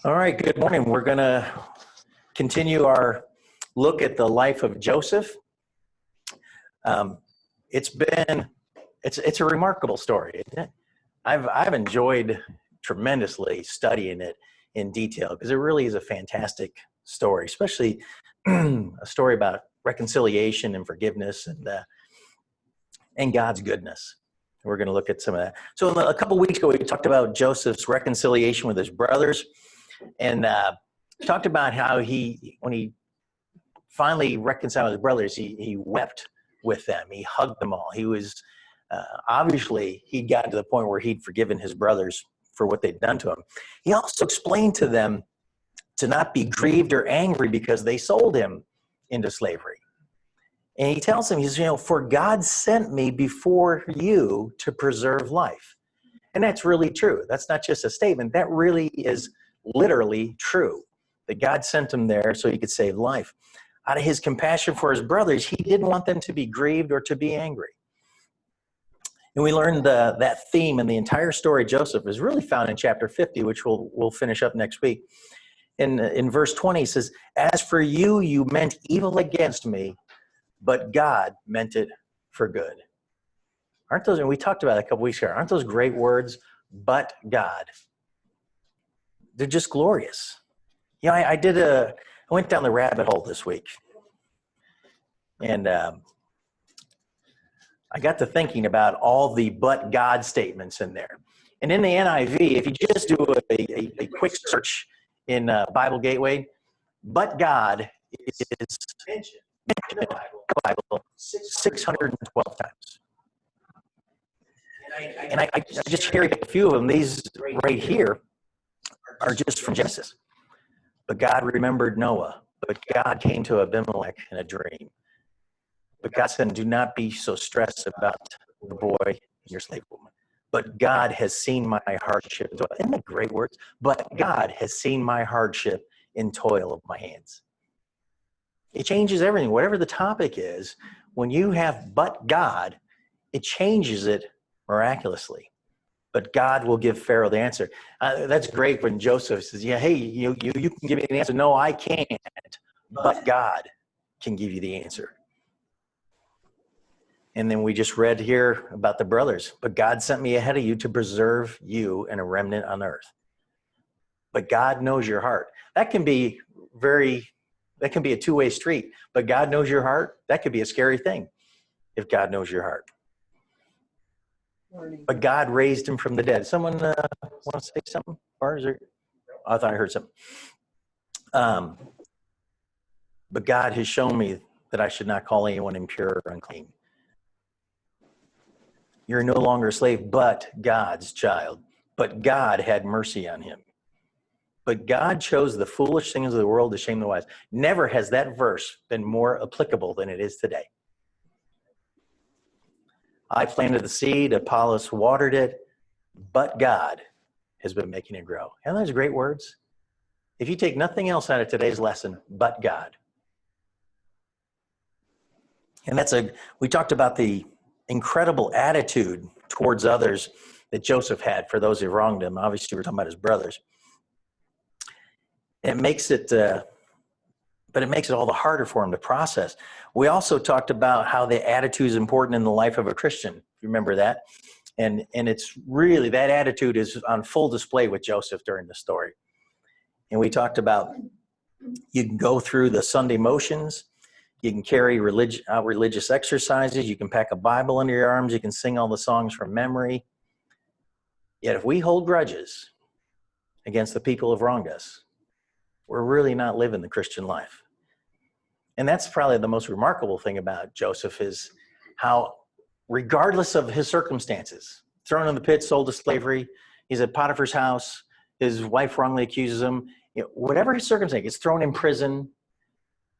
All right, good morning. We're going to continue our look at the life of Joseph. It's a remarkable story, isn't it? I've enjoyed tremendously studying it in detail because it really is a fantastic story, especially a story about reconciliation and forgiveness and God's goodness. We're going to look at some of that. So a couple weeks ago, we talked about Joseph's reconciliation with his brothers, and talked about how when he finally reconciled with his brothers, he wept with them. He hugged them all. He was obviously he'd gotten to the point where he'd forgiven his brothers for what they'd done to him. He also explained to them to not be grieved or angry because they sold him into slavery. And he tells them, he says, for God sent me before you to preserve life. And that's really true. That's not just a statement. That really is literally true, that God sent him there so he could save life. Out of his compassion for his brothers, he didn't want them to be grieved or to be angry. And we learned that theme in the entire story of Joseph is really found in chapter 50, which we'll finish up next week. In verse 20, he says, "As for you, you meant evil against me, but God meant it for good." Aren't those, and we talked about it a couple weeks ago, aren't those great words? But God. They're just glorious. I went down the rabbit hole this week. And I got to thinking about all the but God statements in there. And in the NIV, if you just do a quick search in Bible Gateway, but God is mentioned in the Bible 612 times. And I just carried a few of them. These right here are just from Genesis. But God remembered Noah. But God came to Abimelech in a dream. But God said, do not be so stressed about the boy and your slave woman. But God has seen my hardship. Isn't that great words? But God has seen my hardship in toil of my hands. It changes everything. Whatever the topic is, when you have but God, it changes it miraculously. But God will give Pharaoh the answer. That's great when Joseph says, yeah, hey, you can give me the answer. No, I can't. But God can give you the answer. And then we just read here about the brothers. But God sent me ahead of you to preserve you and a remnant on earth. But God knows your heart. That can be a two-way street. But God knows your heart. That could be a scary thing if God knows your heart. But God raised him from the dead. Someone want to say something? Or is there? I thought I heard something. But God has shown me that I should not call anyone impure or unclean. You're no longer a slave, but God's child. But God had mercy on him. But God chose the foolish things of the world to shame the wise. Never has that verse been more applicable than it is today. I planted the seed, Apollos watered it, but God has been making it grow. And those great words. If you take nothing else out of today's lesson, but God. And we talked about the incredible attitude towards others that Joseph had for those who wronged him. Obviously, we're talking about his brothers. And it makes it all the harder for him to process. We also talked about how the attitude is important in the life of a Christian. You remember that? And it's really, that attitude is on full display with Joseph during the story. And we talked about you can go through the Sunday motions. You can carry religious exercises. You can pack a Bible under your arms. You can sing all the songs from memory. Yet if we hold grudges against the people who have wronged us, we're really not living the Christian life. And that's probably the most remarkable thing about Joseph is how, regardless of his circumstances, thrown in the pit, sold to slavery, he's at Potiphar's house, his wife wrongly accuses him, whatever his circumstance, he's thrown in prison,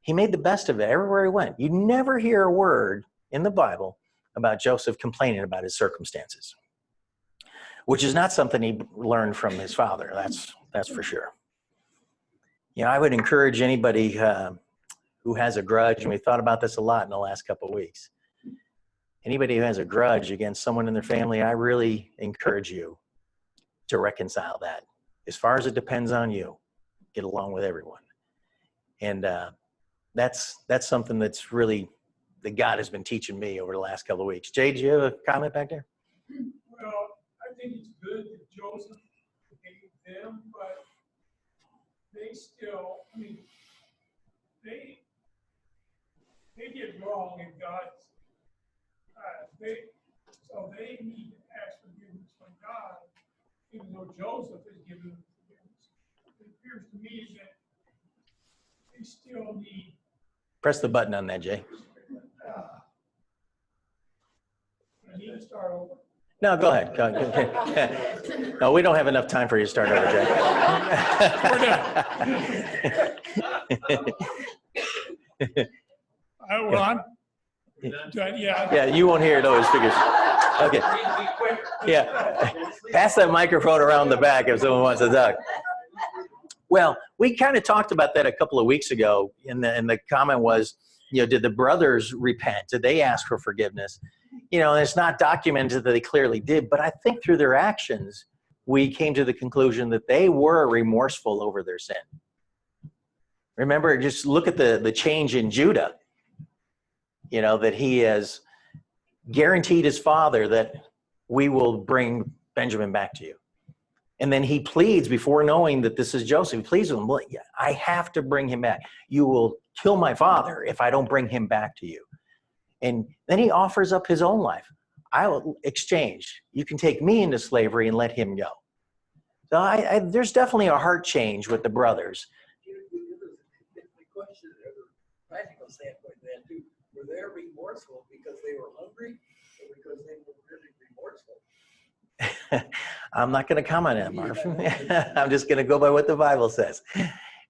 he made the best of it everywhere he went. You never hear a word in the Bible about Joseph complaining about his circumstances, which is not something he learned from his father, that's for sure. I would encourage anybody who has a grudge, and we thought about this a lot in the last couple of weeks. Anybody who has a grudge against someone in their family, I really encourage you to reconcile that as far as it depends on you. get along with everyone. And that's something that's really that God has been teaching me over the last couple of weeks. Jay, do you have a comment back there? Well, I think it's good that Joseph forgave them, but they still, I mean, they did wrong in God's eyes. So they need to ask forgiveness from God, even though Joseph is giving them forgiveness. It appears to me that they still need. Press the button on that, Jay. I need to start over. No, go ahead. Go ahead. No, we don't have enough time for you to start over, Jay. Well, I'm done. Yeah. Yeah, you won't hear those figures. Okay. Yeah. Pass that microphone around the back if someone wants to talk. Well, we kind of talked about that a couple of weeks ago, and the comment was, did the brothers repent? Did they ask for forgiveness? And it's not documented that they clearly did, but I think through their actions, we came to the conclusion that they were remorseful over their sin. Remember, just look at the change in Judah, that he has guaranteed his father that we will bring Benjamin back to you. And then he pleads before knowing that this is Joseph. He pleads with him, I have to bring him back. You will kill my father if I don't bring him back to you. And then he offers up his own life. I will exchange. You can take me into slavery and let him go. So there's definitely a heart change with the brothers. The question, the practical standpoint then too, were they remorseful because they were hungry or because they were really remorseful? I'm not going to comment on it, Marv. I'm just going to go by what the Bible says.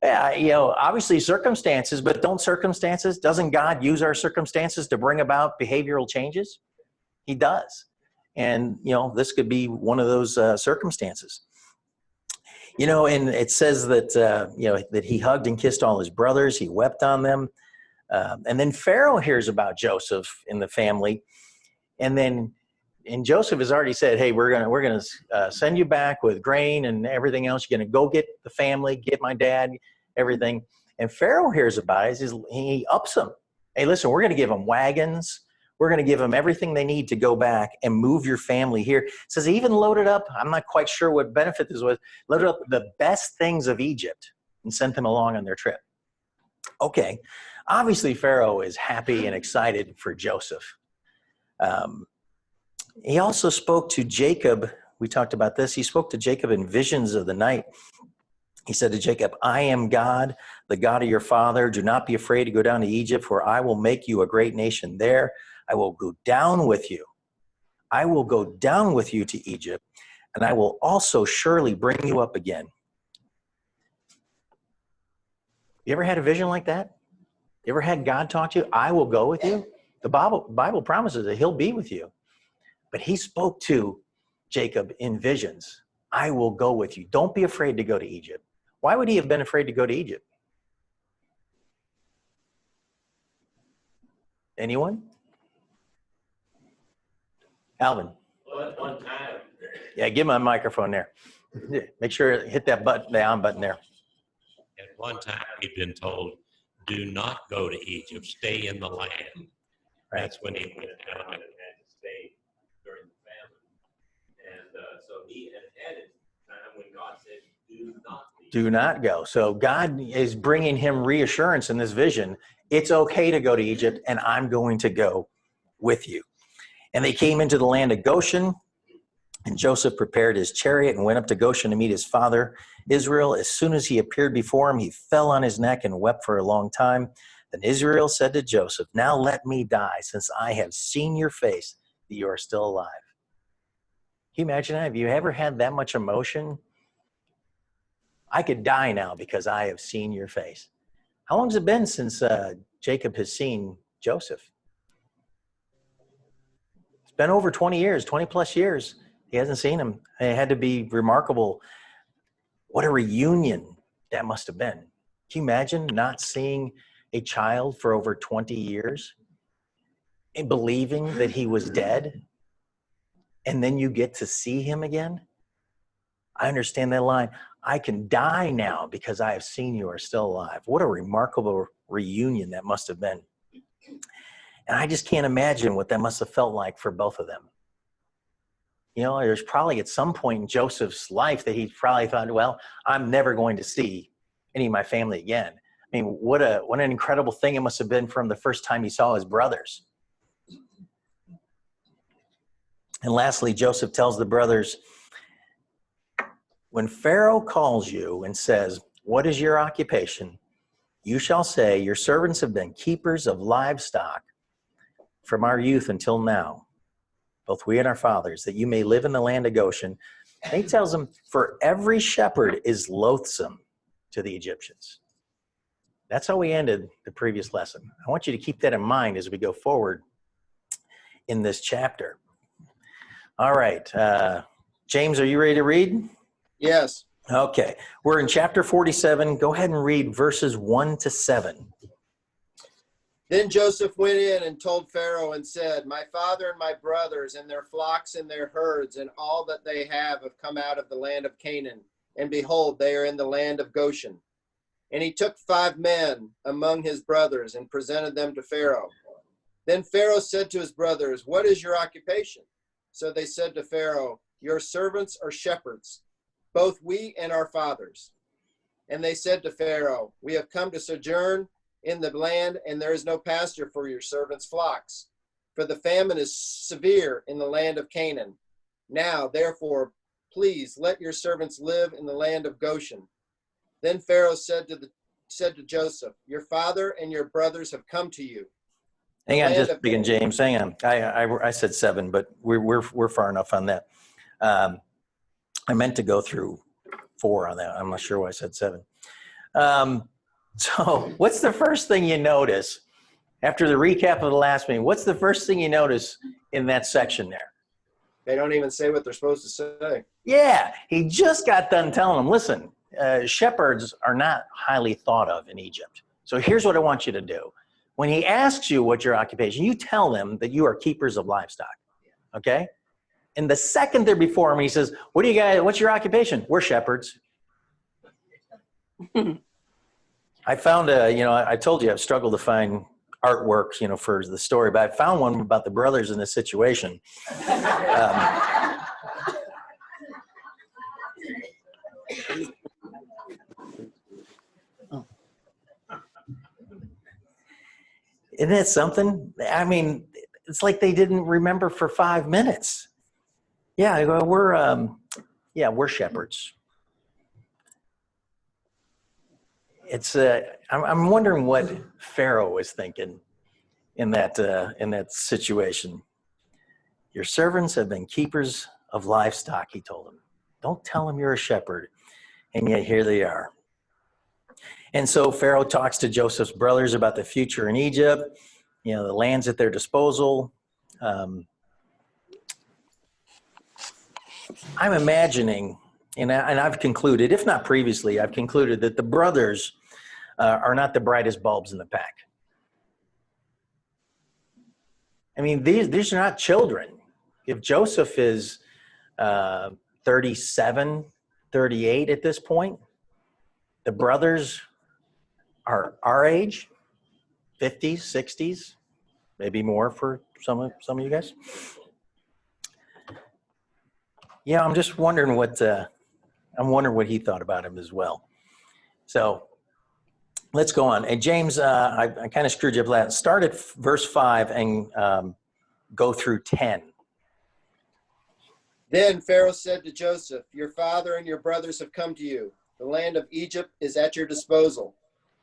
Yeah, obviously circumstances, but doesn't God use our circumstances to bring about behavioral changes? He does. And, this could be one of those circumstances. And it says that, that he hugged and kissed all his brothers. He wept on them. And then Pharaoh hears about Joseph in the family. And Joseph has already said, hey, we're gonna send you back with grain and everything else. You're gonna go get the family, get my dad, everything. And Pharaoh hears about it. He ups them. Hey, listen, we're gonna give them wagons. We're gonna give them everything they need to go back and move your family here. It says he even loaded up, I'm not quite sure what benefit this was, loaded up the best things of Egypt and sent them along on their trip. Okay, obviously Pharaoh is happy and excited for Joseph. He also spoke to Jacob. We talked about this. He spoke to Jacob in visions of the night. He said to Jacob, I am God, the God of your father. Do not be afraid to go down to Egypt, for I will make you a great nation there. I will go down with you. I will go down with you to Egypt, and I will also surely bring you up again. You ever had a vision like that? You ever had God talk to you? I will go with you. The Bible promises that he'll be with you. But he spoke to Jacob in visions. I will go with you. Don't be afraid to go to Egypt. Why would he have been afraid to go to Egypt? Anyone? Alvin. Well, at one time. Yeah, give him a microphone there. Make sure hit that button, the on button there. At one time, he'd been told, do not go to Egypt, stay in the land. Right. That's when he went down and had to stay during the famine. And so he had a time when God said, do not leave. Do not go. So God is bringing him reassurance in this vision. It's okay to go to Egypt, and I'm going to go with you. And they came into the land of Goshen, and Joseph prepared his chariot and went up to Goshen to meet his father, Israel. As soon as he appeared before him, he fell on his neck and wept for a long time. Then Israel said to Joseph, now let me die, since I have seen your face, that you are still alive. Can you imagine that? Have you ever had that much emotion? I could die now because I have seen your face. How long has it been since Jacob has seen Joseph? It's been over 20 years, 20 plus years. He hasn't seen him. It had to be remarkable. What a reunion that must have been. Can you imagine not seeing a child for over 20 years and believing that he was dead? And then you get to see him again? I understand that line. I can die now because I have seen you are still alive. What a remarkable reunion that must have been. And I just can't imagine what that must have felt like for both of them. You know, there's probably at some point in Joseph's life that he probably thought, well, I'm never going to see any of my family again. I mean, what an incredible thing it must have been from the first time he saw his brothers. And lastly, Joseph tells the brothers, when Pharaoh calls you and says, what is your occupation? You shall say, your servants have been keepers of livestock from our youth until now, both we and our fathers, that you may live in the land of Goshen. And he tells them, for every shepherd is loathsome to the Egyptians. That's how we ended the previous lesson. I want you to keep that in mind as we go forward in this chapter. All right. James, are you ready to read? Yes. Okay. We're in chapter 47. Go ahead and read verses 1 to 7. Then Joseph went in and told Pharaoh and said, my father and my brothers and their flocks and their herds and all that they have come out of the land of Canaan. And behold, they are in the land of Goshen. And he took 5 men among his brothers and presented them to Pharaoh. Then Pharaoh said to his brothers, what is your occupation? So they said to Pharaoh, your servants are shepherds, both we and our fathers. And they said to Pharaoh, we have come to sojourn in the land, and there is no pasture for your servants' flocks. For the famine is severe in the land of Canaan. Now, therefore, please let your servants live in the land of Goshen. Then Pharaoh said to Joseph, your father and your brothers have come to you. Hang on just a second, James. Hang on. I said 7, but we're far enough on that. I meant to go through 4 on that. I'm not sure why I said 7. So what's the first thing you notice after the recap of the last meeting? What's the first thing you notice in that section there? They don't even say what they're supposed to say. Yeah, he just got done telling them, listen, shepherds are not highly thought of in Egypt. So here's what I want you to do. When he asks you what's your occupation, you tell them that you are keepers of livestock, okay? And the second they're before him, he says, what do you guys, what's your occupation? We're shepherds. I found I told you I've struggled to find artwork, for the story, but I found one about the brothers in this situation. Isn't it something? I mean, it's like they didn't remember for 5 minutes. Yeah, we're shepherds. It's I'm wondering what Pharaoh was thinking in that situation. Your servants have been keepers of livestock, he told them. Don't tell them you're a shepherd. And yet here they are. And so Pharaoh talks to Joseph's brothers about the future in Egypt, the lands at their disposal. I'm imagining, and I've concluded, if not previously, I've concluded that the brothers are not the brightest bulbs in the pack. I mean, these are not children. If Joseph is 37, 38 at this point, the brothers are our age, 50s, 60s, maybe more for some of you guys. Yeah, I'm just wondering what he thought about him as well. So let's go on. And James, I kind of screwed you up last. Start at verse 5 and go through 10. Then Pharaoh said to Joseph, your father and your brothers have come to you. The land of Egypt is at your disposal.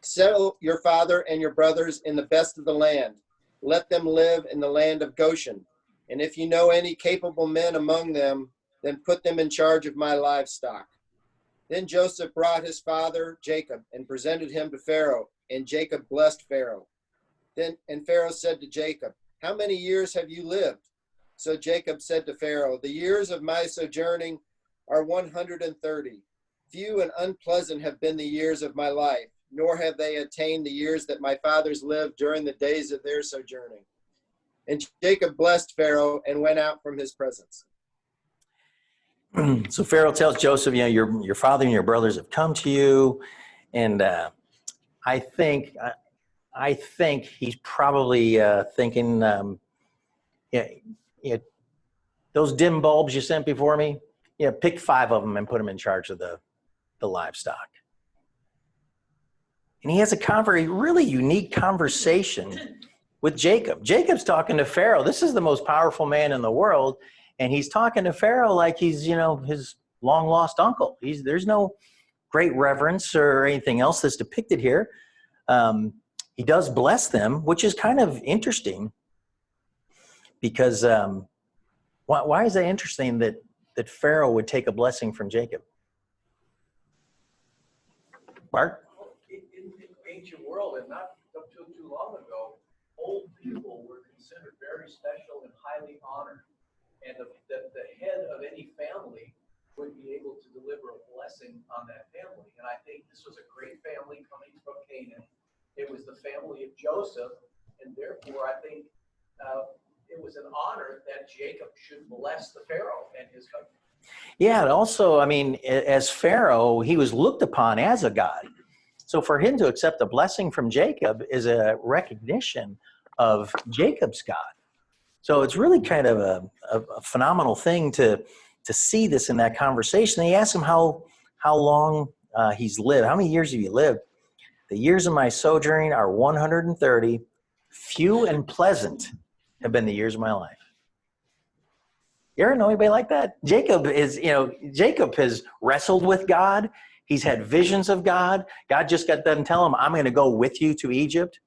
Settle your father and your brothers in the best of the land. Let them live in the land of Goshen. And if you know any capable men among them, then put them in charge of my livestock. Then Joseph brought his father Jacob and presented him to Pharaoh, and Jacob blessed Pharaoh. And Pharaoh said to Jacob, how many years have you lived? So Jacob said to Pharaoh, the years of my sojourning are 130. Few and unpleasant have been the years of my life, nor have they attained the years that my fathers lived during the days of their sojourning. And Jacob blessed Pharaoh and went out from his presence. So Pharaoh tells Joseph, your father and your brothers have come to you, and I think he's probably thinking, yeah, yeah, those dim bulbs you sent before me, pick 5 of them and put them in charge of the livestock. And he has a really unique conversation with Jacob. Jacob's talking to Pharaoh. This is the most powerful man in the world, and he's talking to Pharaoh like he's, his long lost uncle. There's no great reverence or anything else that's depicted here. He does bless them, which is kind of interesting because why is that interesting that Pharaoh would take a blessing from Jacob? Mark? In the ancient world, and not up too long ago, old people were considered very special and highly honored. And the head of any family would be able to deliver a blessing on that family. And I think this was a great family coming from Canaan. It was the family of Joseph, and therefore I think it was an honor that Jacob should bless the Pharaoh and his country. Yeah, and also, as Pharaoh, he was looked upon as a god. So for him to accept a blessing from Jacob is a recognition of Jacob's God. So it's really kind of a phenomenal thing to see this in that conversation. And he asked him how long he's lived. How many years have you lived? The years of my sojourning are 130. Few and pleasant have been the years of my life. You ever know anybody like that? Jacob has wrestled with God. He's had visions of God. God just got done telling him, I'm going to go with you to Egypt.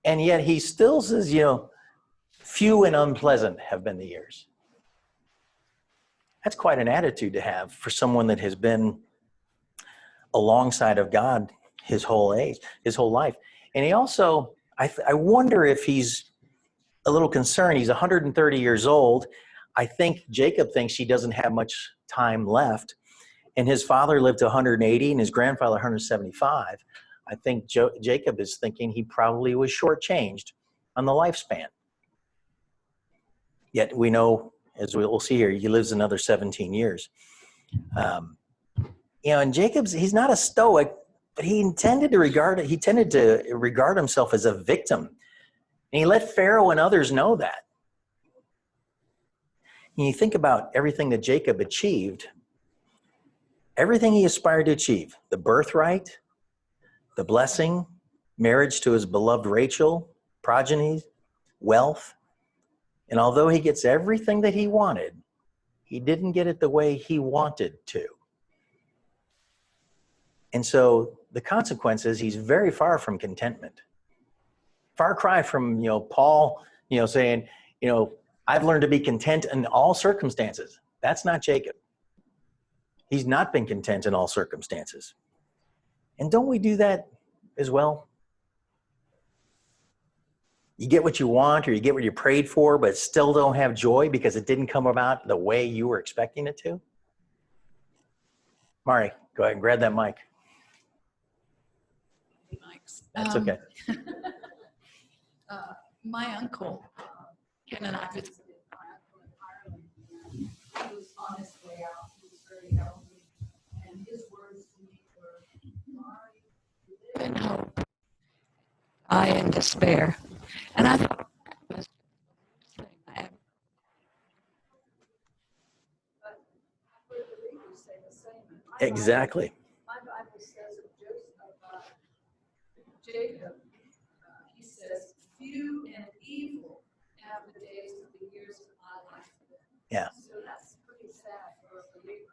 And yet he still says, few and unpleasant have been the years. That's quite an attitude to have for someone that has been alongside of God his whole life. And he also, I wonder if he's a little concerned. He's 130 years old. I think Jacob thinks he doesn't have much time left. And his father lived to 180 and his grandfather 175. I think Jacob is thinking he probably was shortchanged on the lifespan. Yet we know, as we'll see here, he lives another 17 years. And Jacob's, he's not a stoic, but he tended to regard himself as a victim. And he let Pharaoh and others know that. And you think about everything that Jacob achieved, everything he aspired to achieve, the birthright, the blessing, marriage to his beloved Rachel, progeny, wealth. And although he gets everything that he wanted, he didn't get it the way he wanted to. And so the consequence is he's very far from contentment. Far cry from, Paul, saying, I've learned to be content in all circumstances. That's not Jacob. He's not been content in all circumstances. And don't we do that as well? You get what you want or you get what you prayed for, but still don't have joy because it didn't come about the way you were expecting it to? Mari, go ahead and grab that mic. That's okay. My uncle, Ken and I visited my uncle in Ireland. He was on his way out. He was very elderly. And his words to me were, Mari, live in hope, die in despair. And I thought that was the thing I ever. But I've heard believers say the same. Exactly. My Bible says of Jacob, he says, few and evil have the days of the years of my life. Yeah. So that's pretty sad for a believer.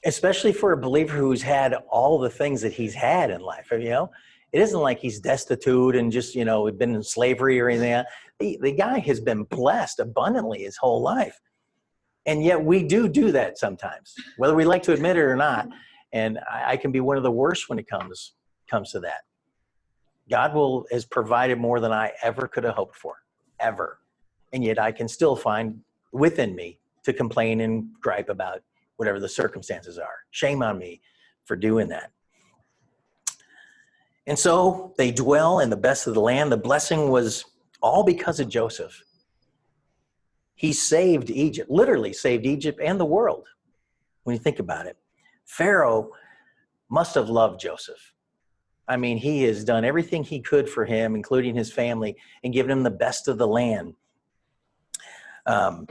Especially for a believer who's had all the things that he's had in life. It isn't like he's destitute and just, been in slavery or anything. The guy has been blessed abundantly his whole life. And yet we do that sometimes, whether we like to admit it or not. And I can be one of the worst when it comes to that. God has provided more than I ever could have hoped for, ever. And yet I can still find within me to complain and gripe about whatever the circumstances are. Shame on me for doing that. And so they dwell in the best of the land. The blessing was all because of Joseph. He saved Egypt, literally saved Egypt and the world when you think about it. Pharaoh must have loved Joseph. I mean, he has done everything he could for him, including his family, and given him the best of the land. And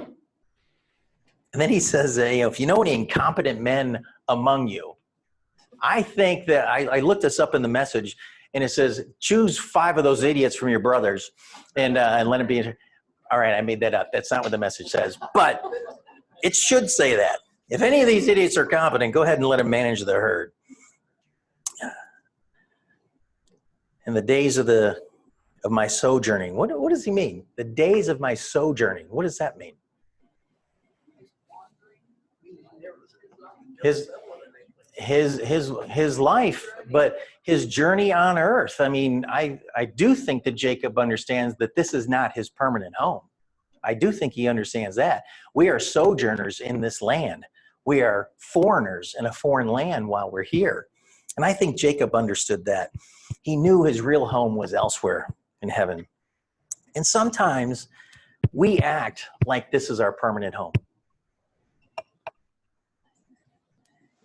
then he says, if you know any incompetent men among you, I think that I looked this up in the Message, and it says, choose 5 of those idiots from your brothers and let them be. All right, I made that up. That's not what the Message says, but it should say that. If any of these idiots are competent, go ahead and let them manage the herd. In the days of my sojourning, what does he mean? The days of my sojourning, what does that mean? His life, but his journey on earth. I mean, I do think that Jacob understands that this is not his permanent home. I do think he understands that. We are sojourners in this land. We are foreigners in a foreign land while we're here. And I think Jacob understood that. He knew his real home was elsewhere in heaven. And sometimes we act like this is our permanent home.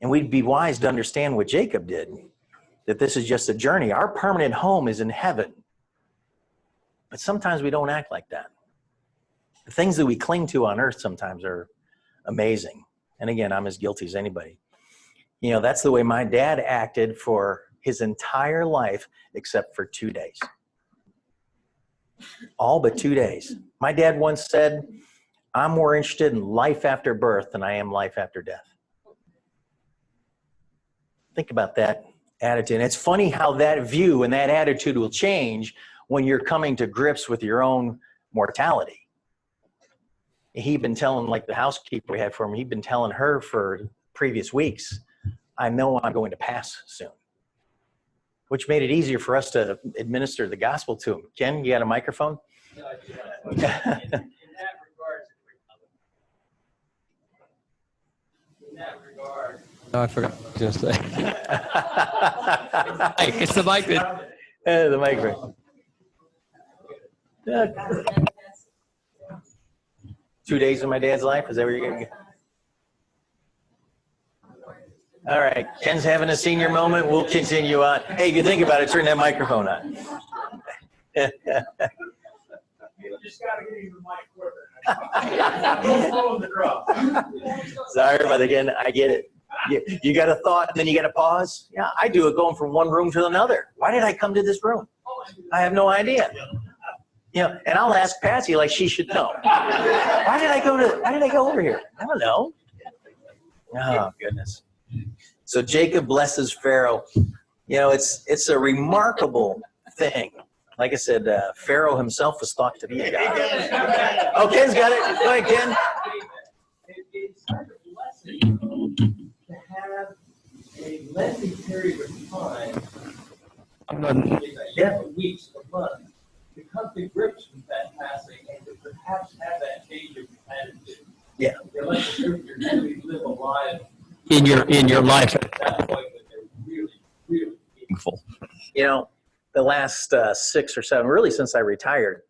And we'd be wise to understand what Jacob did, that this is just a journey. Our permanent home is in heaven. But sometimes we don't act like that. The things that we cling to on earth sometimes are amazing. And again, I'm as guilty as anybody. You know, that's the way my dad acted for his entire life, except for 2 days. All but 2 days. My dad once said, I'm more interested in life after birth than I am life after death. Think about that attitude. And it's funny how that view and that attitude will change when you're coming to grips with your own mortality. He'd been telling, like the housekeeper we had for him, he'd been telling her for previous weeks, I know I'm going to pass soon, which made it easier for us to administer the gospel to him. Ken, you got a microphone? No, I do not. In that regard. No, I forgot what I was going to say. It's the mic. The microphone. 2 days of my dad's life? Is that where you're going to go? All right. Ken's having a senior moment. We'll continue on. Hey, if you think about it, turn that microphone on. You just gotta get the mic quicker. Follow the crowd. Sorry about it again. I get it. You got a thought and then you got to pause? Yeah, I do it going from one room to another. Why did I come to this room? I have no idea. You know, and I'll ask Patsy like she should know. Why did I go over here? I don't know. Oh, goodness. So Jacob blesses Pharaoh. You know, it's a remarkable thing. Like I said, Pharaoh himself was thought to be a god. Oh, Ken's got it. Go ahead, Ken. It's such a blessing to have a lengthy period of time, weeks, a month, to come to grips with that passing and to perhaps have that change of attitude. Yeah. They let the scripture really live a life In your life. at that point that they're really, really meaningful. You know, the last 6 or 7, really since I retired,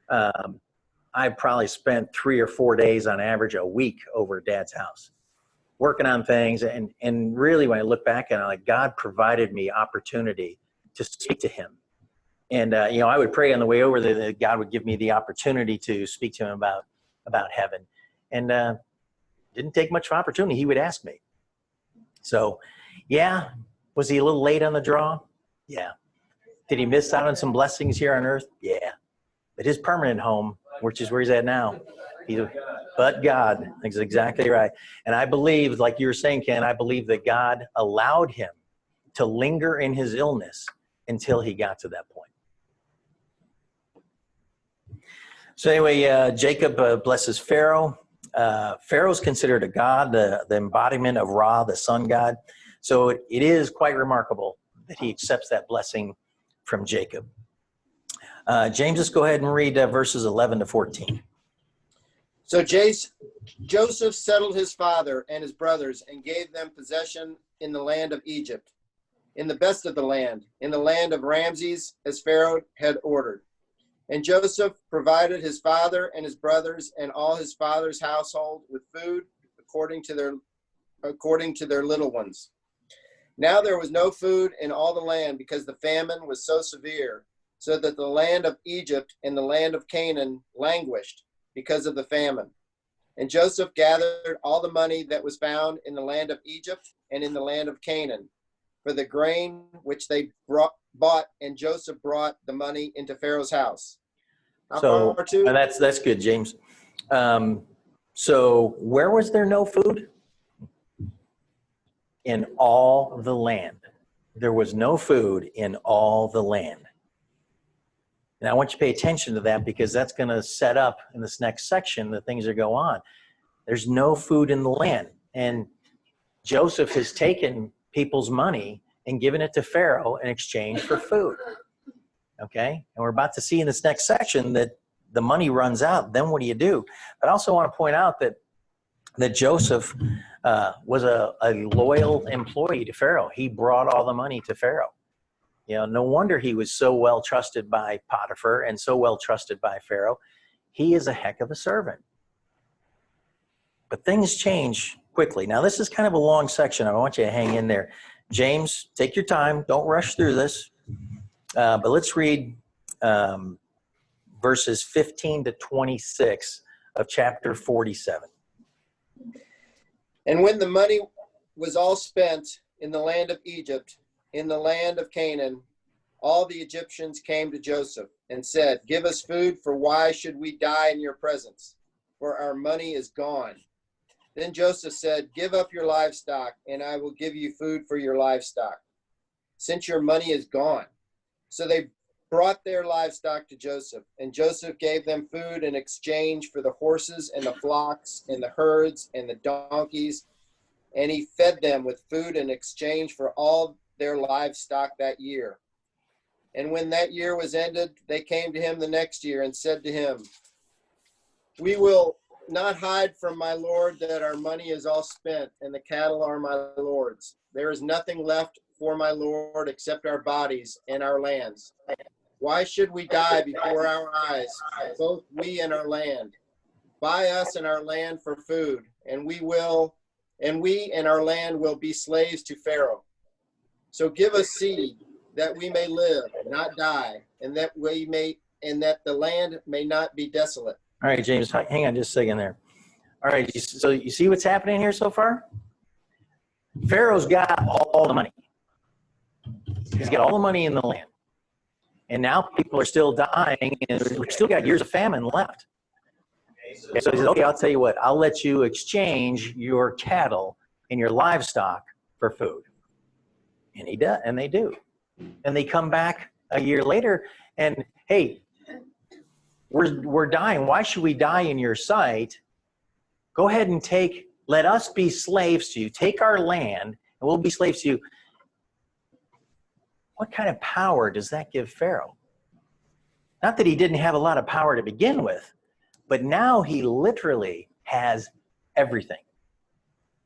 I've probably spent 3 or 4 days on average a week over at Dad's house, working on things. And really, when I look back at it, like God provided me opportunity to speak to him. And, you know, I would pray on the way over there that God would give me the opportunity to speak to him about heaven. And didn't take much of opportunity. He would ask me. So, yeah, was he a little late on the draw? Yeah. Did he miss out on some blessings here on earth? Yeah. But his permanent home, which is where he's at now, but God, that's exactly right. And I believe, like you were saying, Ken, I believe that God allowed him to linger in his illness until he got to that point. So anyway, Jacob blesses Pharaoh. Pharaoh's considered a god, the embodiment of Ra, the sun god. So it is quite remarkable that he accepts that blessing from Jacob. James, let's go ahead and read verses 11 to 14. So Joseph settled his father and his brothers and gave them possession in the land of Egypt, in the best of the land, in the land of Ramses, as Pharaoh had ordered. And Joseph provided his father and his brothers and all his father's household with food according to their according to their little ones. Now there was no food in all the land because the famine was so severe, so that the land of Egypt and the land of Canaan languished because of the famine. And Joseph gathered all the money that was found in the land of Egypt and in the land of Canaan for the grain which they bought, and Joseph brought the money into Pharaoh's house. So that's good, James. So where was there no food? In all the land. There was no food in all the land. And I want you to pay attention to that, because that's going to set up in this next section the things that go on. There's no food in the land. And Joseph has taken people's money and given it to Pharaoh in exchange for food. Okay? And we're about to see in this next section that the money runs out. Then what do you do? But I also want to point out that Joseph was a loyal employee to Pharaoh. He brought all the money to Pharaoh. You know, no wonder he was so well trusted by Potiphar and so well trusted by Pharaoh. He is a heck of a servant. But things change quickly. Now, this is kind of a long section. I want you to hang in there. James, take your time. Don't rush through this. But let's read verses 15 to 26 of chapter 47. And when the money was all spent in the land of Egypt, in the land of Canaan, all the Egyptians came to Joseph and said, "Give us food, for why should we die in your presence? For our money is gone." Then Joseph said, "Give up your livestock, and I will give you food for your livestock, since your money is gone." So they brought their livestock to Joseph, and Joseph gave them food in exchange for the horses and the flocks and the herds and the donkeys, and he fed them with food in exchange for all their livestock that year. And when that year was ended, they came to him the next year and said to him, "We will not hide from my lord that our money is all spent, and the cattle are my lord's. There is nothing left for my lord except our bodies and our lands. Why should we die before our eyes, both we and our land? Buy us and our land for food, and we and our land will be slaves to Pharaoh. So give us seed that we may live, not die, and that the land may not be desolate." All right, James, hang on just a second there. All right, so you see what's happening here so far? Pharaoh's got all the money. He's got all the money in the land. And now people are still dying, and we've still got years of famine left. So he says, "Okay, I'll tell you what, I'll let you exchange your cattle and your livestock for food." And he does, and they do. And they come back a year later, and hey, we're dying. Why should we die in your sight? Go ahead and let us be slaves to you. Take our land, and we'll be slaves to you. What kind of power does that give Pharaoh? Not that he didn't have a lot of power to begin with, but now he literally has everything.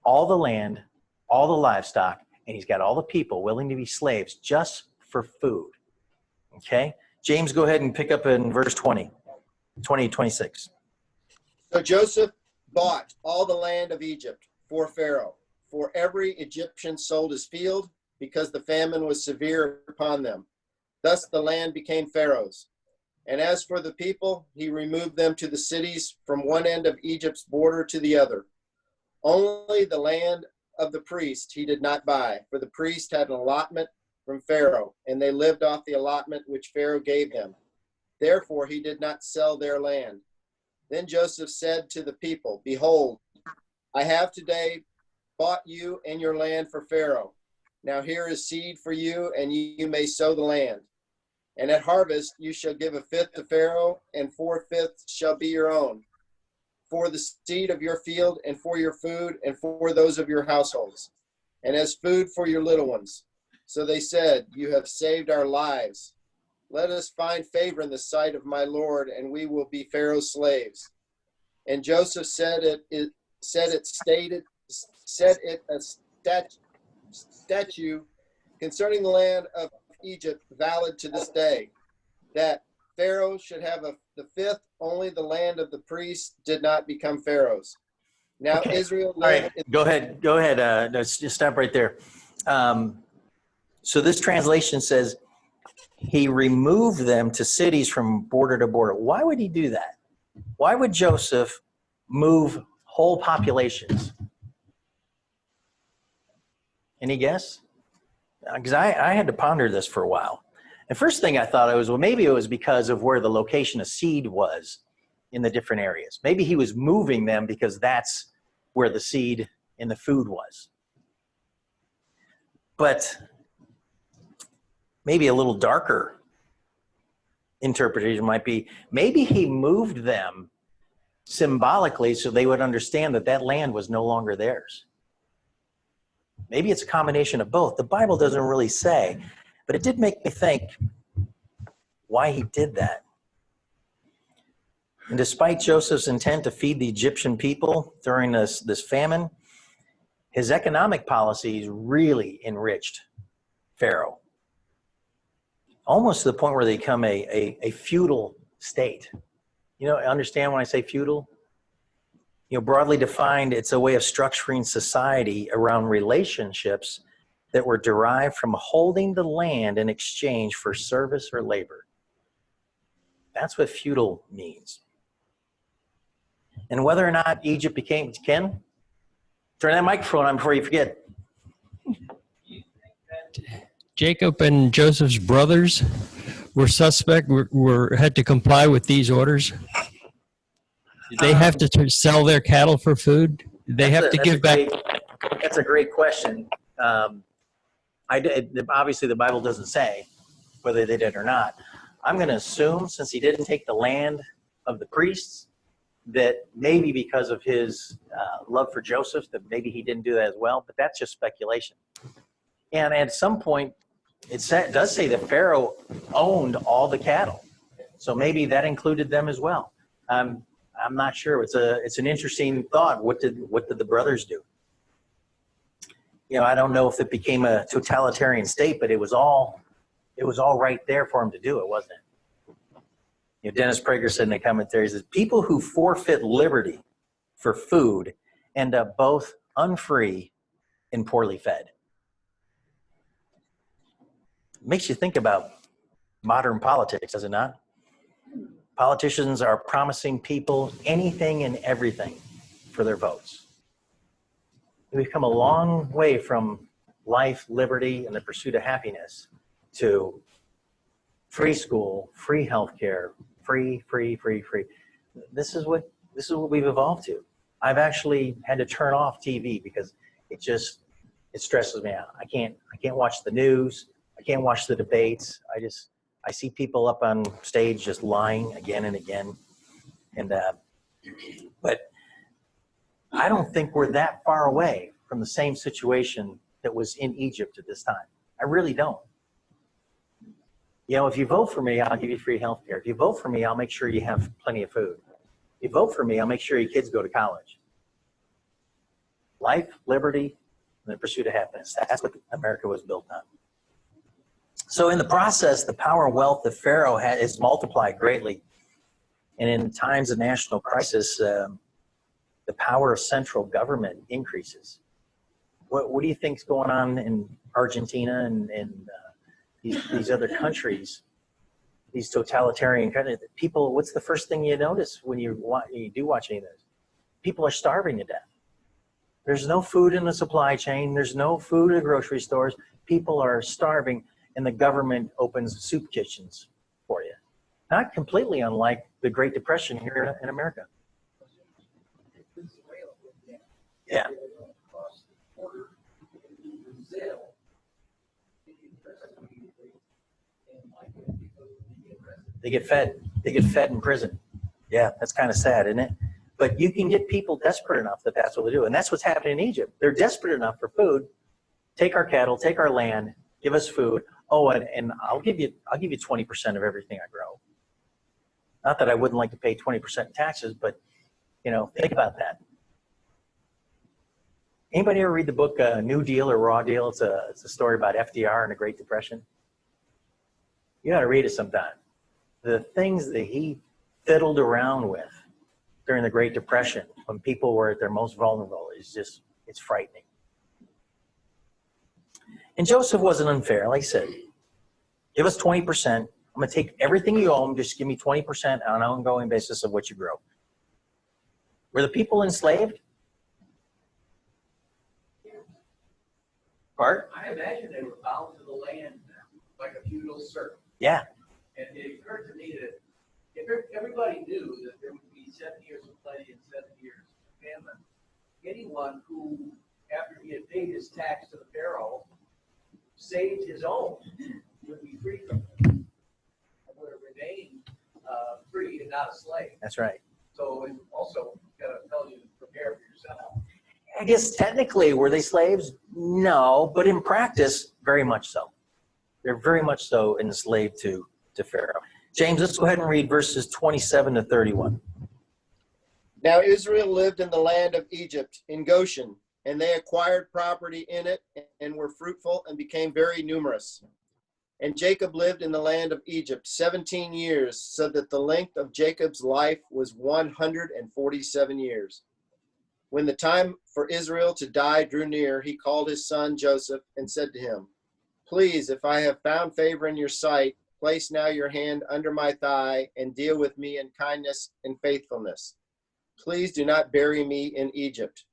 All the land, all the livestock, and he's got all the people willing to be slaves just for food. Okay? James, go ahead and pick up in verse 26. So Joseph bought all the land of Egypt for Pharaoh, for every Egyptian sold his field, because the famine was severe upon them. Thus the land became Pharaoh's. And as for the people, he removed them to the cities from one end of Egypt's border to the other. Only the land of the priest he did not buy, for the priest had an allotment from Pharaoh, and they lived off the allotment which Pharaoh gave them. Therefore he did not sell their land. Then Joseph said to the people, "Behold, I have today bought you and your land for Pharaoh. Now here is seed for you, and you may sow the land. And at harvest you shall give a fifth to Pharaoh, and 4/5 shall be your own, for the seed of your field, and for your food, and for those of your households, and as food for your little ones." So they said, "You have saved our lives. Let us find favor in the sight of my Lord, and we will be Pharaoh's slaves." And Joseph set it a statute concerning the land of Egypt valid to this day, that Pharaoh should have the fifth, only the land of the priests did not become Pharaoh's. Now Okay. Israel All right, lived. go ahead. Go ahead. Let's just stop right there. So this translation says he removed them to cities from border to border. Why would he do that? Why would Joseph move whole populations? Any guess? Because I had to ponder this for a while. And first thing I thought was, well, maybe it was because of where the location of seed was in the different areas. Maybe he was moving them because that's where the seed and the food was. But maybe a little darker interpretation might be, maybe he moved them symbolically so they would understand that that land was no longer theirs. Maybe it's a combination of both. The Bible doesn't really say, but it did make me think why he did that. And despite Joseph's intent to feed the Egyptian people during this famine, his economic policies really enriched Pharaoh, almost to the point where they become a feudal state. You know, understand when I say feudal? You know, broadly defined, it's a way of structuring society around relationships that were derived from holding the land in exchange for service or labor. That's what feudal means. And whether or not Egypt became, Ken, turn that microphone on before you forget. Jacob and Joseph's brothers were suspect, had to comply with these orders. Did they have to sell their cattle for food? Did they have to give back? That's a great question. Obviously, the Bible doesn't say whether they did or not. I'm going to assume, since he didn't take the land of the priests, that maybe because of his love for Joseph, that maybe he didn't do that as well. But that's just speculation. And at some point, it does say that Pharaoh owned all the cattle, so maybe that included them as well. I'm not sure. It's an interesting thought. What did the brothers do? You know, I don't know if it became a totalitarian state, but it was all right there for him to do it, wasn't it? You know, Dennis Prager said in the commentary, he says, people who forfeit liberty for food end up both unfree and poorly fed. It makes you think about modern politics, does it not? Politicians are promising people anything and everything for their votes. We've come a long way from life, liberty, and the pursuit of happiness to free school, free healthcare, free. This is what we've evolved to. I've actually had to turn off TV because it stresses me out. I can't watch the news. I can't watch the debates. I see people up on stage just lying again and again. And but I don't think we're that far away from the same situation that was in Egypt at this time. I really don't. You know, if you vote for me, I'll give you free health care. If you vote for me, I'll make sure you have plenty of food. If you vote for me, I'll make sure your kids go to college. Life, liberty, and the pursuit of happiness. That's what America was built on. So in the process, the power and wealth of Pharaoh is multiplied greatly. And in times of national crisis, the power of central government increases. What do you think's going on in Argentina and these other countries, these totalitarian countries? People, what's the first thing you notice when you do watch any of this? People are starving to death. There's no food in the supply chain. There's no food in the grocery stores. People are starving, and the government opens soup kitchens for you. Not completely unlike the Great Depression here in America. Yeah. They get fed. They get fed in prison. Yeah, that's kind of sad, isn't it? But you can get people desperate enough that that's what they do. And that's what's happening in Egypt. They're desperate enough for food. Take our cattle, take our land, give us food. Oh, and I'll give you 20% of everything I grow. Not that I wouldn't like to pay 20% in taxes, but you know, think about that. Anybody ever read the book New Deal or Raw Deal? It's a story about FDR and the Great Depression. You got to read it sometime. The things that he fiddled around with during the Great Depression when people were at their most vulnerable. It's frightening. And Joseph wasn't unfair. Like I said, give us 20%. I'm going to take everything you own. Just give me 20% on an ongoing basis of what you grow. Were the people enslaved? Bart? I imagine they were bound to the land like a feudal serf. Yeah. And it occurred to me that if everybody knew that there would be 7 years of plenty and 7 years of famine, anyone who, after he had paid his tax to the Pharaoh, saved his own would be free from it. And would have remained free and not a slave. That's right. So it also kind of tells you to prepare for yourself. I guess technically, were they slaves? No, but in practice, very much so. They're very much so enslaved to Pharaoh. James, let's go ahead and read verses 27 to 31. Now Israel lived in the land of Egypt, in Goshen, and they acquired property in it and were fruitful and became very numerous. And Jacob lived in the land of Egypt 17 years, so that the length of Jacob's life was 147 years. When the time for Israel to die drew near, he called his son Joseph and said to him, "Please, if I have found favor in your sight, place now your hand under my thigh and deal with me in kindness and faithfulness. Please do not bury me in Egypt.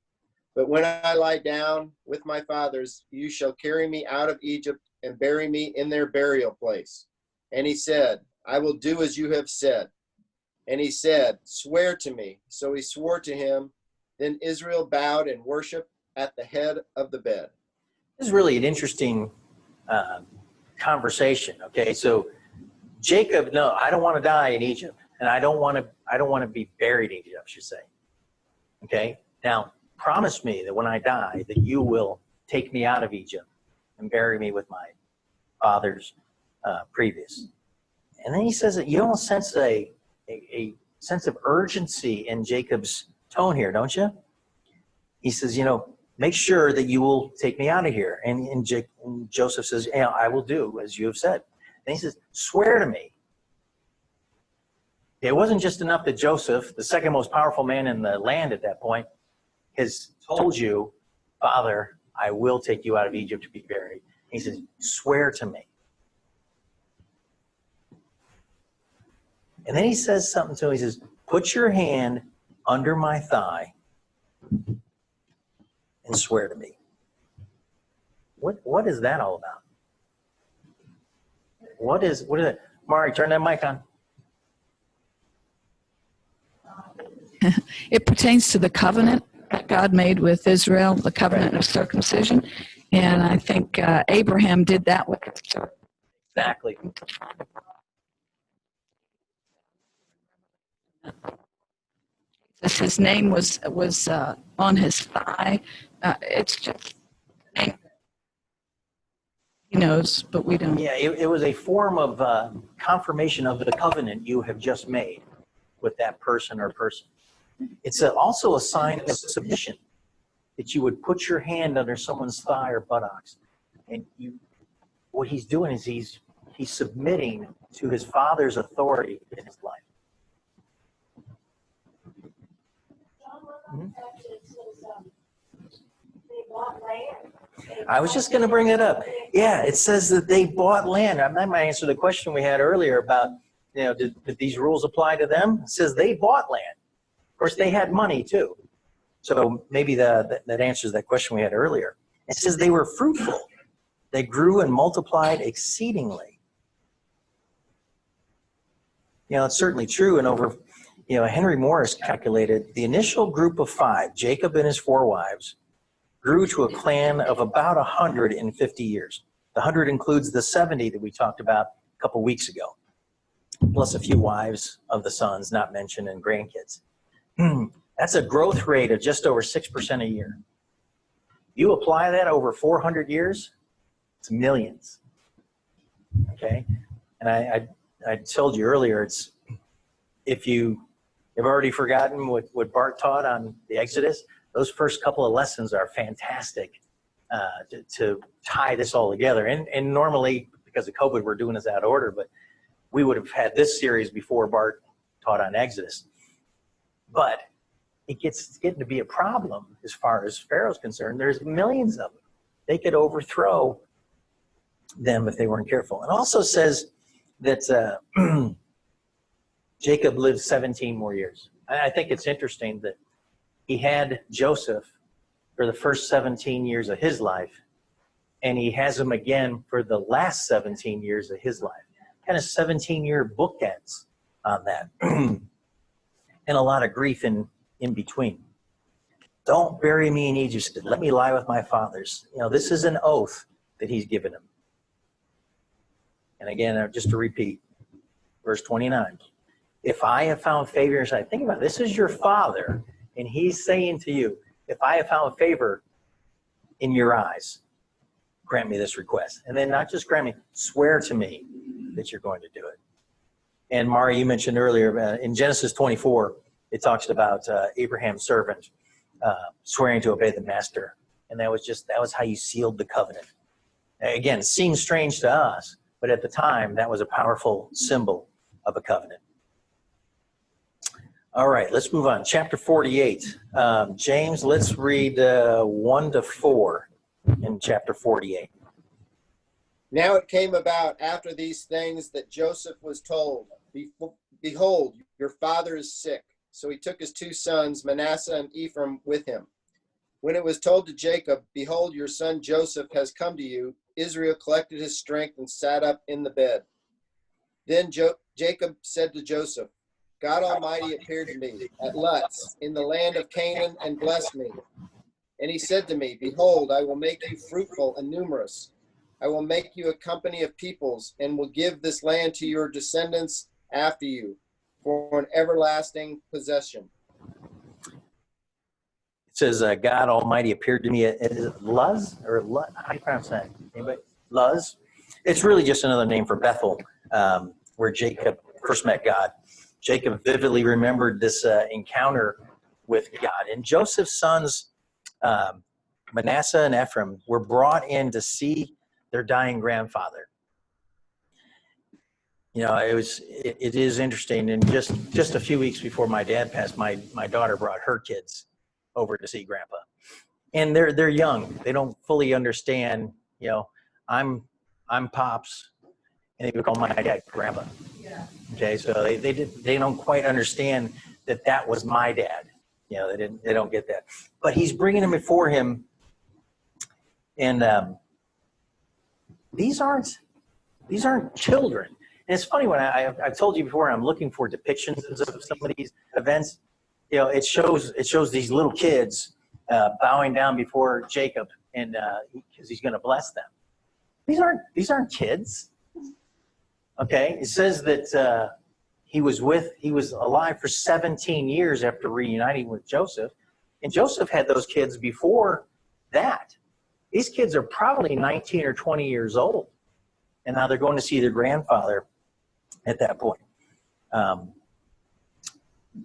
But when I lie down with my fathers, you shall carry me out of Egypt and bury me in their burial place." And he said, "I will do as you have said." And he said, "Swear to me." So he swore to him. Then Israel bowed and worshiped at the head of the bed. This is really an interesting conversation. Okay, so Jacob, no, I don't want to die in Egypt, and I don't want to be buried in Egypt, I should say. Okay, now promise me that when I die, that you will take me out of Egypt and bury me with my father's previous. And then he says that you don't sense a sense of urgency in Jacob's tone here, don't you? He says, make sure that you will take me out of here. And Joseph says, yeah, I will do as you have said. And he says, swear to me. It wasn't just enough that Joseph, the second most powerful man in the land at that point, has told you, Father, I will take you out of Egypt to be buried. He says, swear to me. And then he says something to him. He says, put your hand under my thigh and swear to me. What is that all about? What is it? Mari, turn that mic on. It pertains to the covenant that God made with Israel, the covenant of circumcision. And I think Abraham did that with his church. Exactly. His name was on his thigh. It's just, he knows, but we don't. Yeah, it was a form of confirmation of the covenant you have just made with that person or person. It's also a sign of submission, that you would put your hand under someone's thigh or buttocks. And what he's doing is he's submitting to his father's authority in his life. I was just going to bring it up. Yeah, it says that they bought land. That might answer the question we had earlier about, did these rules apply to them? It says they bought land. Of course, they had money too. So maybe that answers that question we had earlier. It says they were fruitful. They grew and multiplied exceedingly. It's certainly true. And over, Henry Morris calculated the initial group of 5, Jacob and his 4 wives, grew to a clan of about 100 in 50 years. The 100 includes the 70 that we talked about a couple weeks ago, plus a few wives of the sons not mentioned and grandkids. That's a growth rate of just over 6% a year. You apply that over 400 years, it's millions. Okay? And I told you earlier, it's if you have already forgotten what Bart taught on the Exodus, those first couple of lessons are fantastic to tie this all together. And normally, because of COVID, we're doing this out of order, but we would have had this series before Bart taught on Exodus. But it's getting to be a problem as far as Pharaoh's concerned. There's millions of them. They could overthrow them if they weren't careful. It also says that Jacob lived 17 more years. I think it's interesting that he had Joseph for the first 17 years of his life, and he has him again for the last 17 years of his life. Kind of 17-year bookends on that. And a lot of grief in between. Don't bury me in Egypt. Let me lie with my fathers. You know, this is an oath that he's given him. And again, just to repeat, verse 29. If I have found favor in your sight, think about it, this is your father, and he's saying to you, if I have found favor in your eyes, grant me this request. And then not just grant me, swear to me that you're going to do it. And Mari, you mentioned earlier, in Genesis 24, it talks about Abraham's servant swearing to obey the master. And that was how you sealed the covenant. Again, it seems strange to us, but at the time, that was a powerful symbol of a covenant. All right, let's move on. Chapter 48. James, let's read 1 to 4 in chapter 48. Now it came about after these things that Joseph was told, behold, your father is sick. So he took his 2 sons, Manasseh and Ephraim, with him. When it was told to Jacob, behold, your son Joseph has come to you, Israel collected his strength and sat up in the bed. Then Jacob said to Joseph, God Almighty appeared to me at Luz in the land of Canaan and blessed me. And he said to me, behold, I will make you fruitful and numerous. I will make you a company of peoples and will give this land to your descendants after you for an everlasting possession. It says, God Almighty appeared to me at Luz, or Luz, how do you pronounce that? Anybody? Luz? It's really just another name for Bethel, where Jacob first met God. Jacob vividly remembered this encounter with God. And Joseph's sons, Manasseh and Ephraim, were brought in to see their dying grandfather. You know, it is interesting. And just a few weeks before my dad passed, my daughter brought her kids over to see Grandpa. And they're young. They don't fully understand, you know, I'm Pops, and they would call my dad Grandpa. Yeah. Okay, so they don't quite understand that was my dad. You know, they don't get that. But he's bringing him before him, and these aren't children. And it's funny when I've told you before, I'm looking for depictions of some of these events. You know, it shows these little kids bowing down before Jacob, and because he's going to bless them. These aren't kids. Okay, it says that he was alive for 17 years after reuniting with Joseph, and Joseph had those kids before that. These kids are probably 19 or 20 years old, and now they're going to see their grandfather at that point.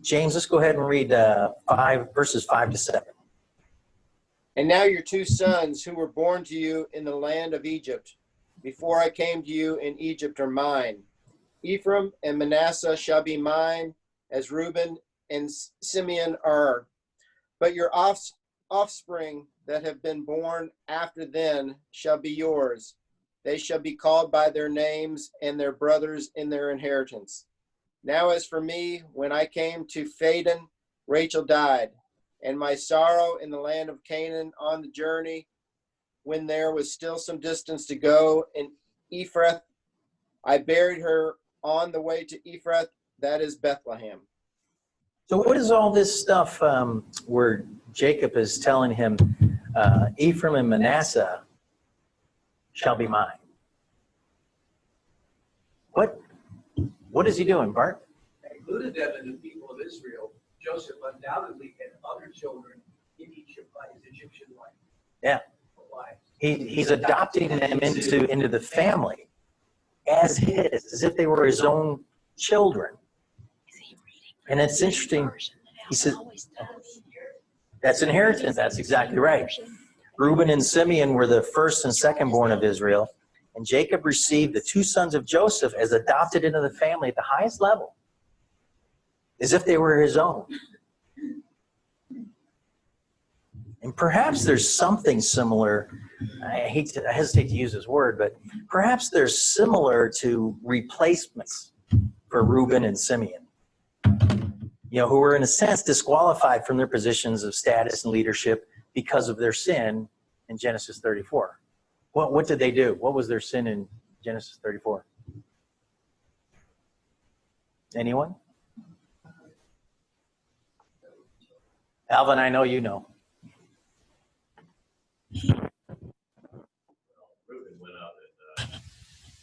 James, let's go ahead and read verses 5 to 7. And now your 2 sons who were born to you in the land of Egypt, before I came to you in Egypt, are mine. Ephraim and Manasseh shall be mine, as Reuben and Simeon are. But your offspring that have been born after then shall be yours. They shall be called by their names and their brothers in their inheritance. Now as for me, when I came to Phadan, Rachel died, and my sorrow in the land of Canaan on the journey, when there was still some distance to go in Ephrath, I buried her on the way to Ephrath, that is Bethlehem. So what is all this stuff where Jacob is telling him, Ephraim and Manasseh shall be mine? What is he doing, Bart? Included them in the people of Israel. Joseph undoubtedly had other children in Egypt by his Egyptian wife. Yeah. He's adopting them into the family as his, as if they were his own children. And it's interesting. He says, that's inheritance. That's exactly right. Reuben and Simeon were the first and second born of Israel. And Jacob received the 2 sons of Joseph as adopted into the family at the highest level, as if they were his own. And perhaps there's something similar. I hesitate to use this word, but perhaps there's similar to replacements for Reuben and Simeon, who were in a sense disqualified from their positions of status and leadership because of their sin in Genesis 34. What did they do? What was their sin in Genesis 34? Anyone? Alvin, I know you know. Reuben went up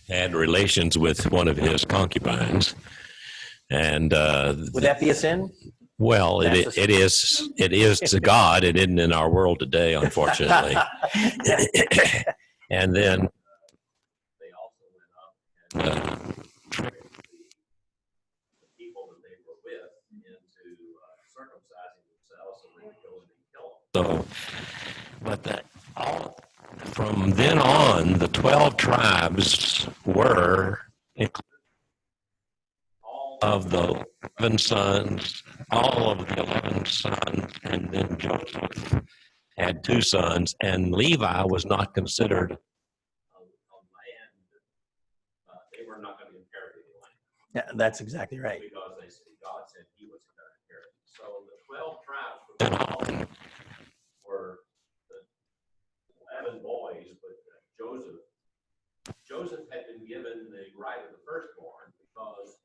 and had relations with one of his concubines, and Would that be a sin? well, it is to God. It isn't in our world today, unfortunately. And then they also went up and tricked the people that they were with into circumcising themselves so they could go in and kill them. So, but from then on, the 12 tribes were included. All of the 11 sons, and then Joseph had 2 sons, and Levi was not considered a land. They were not going to inherit any land. Yeah, that's exactly right. Because God said he was going to inherit. So the 12 tribes from then on were the 11 boys, but Joseph had been given the right of the firstborn because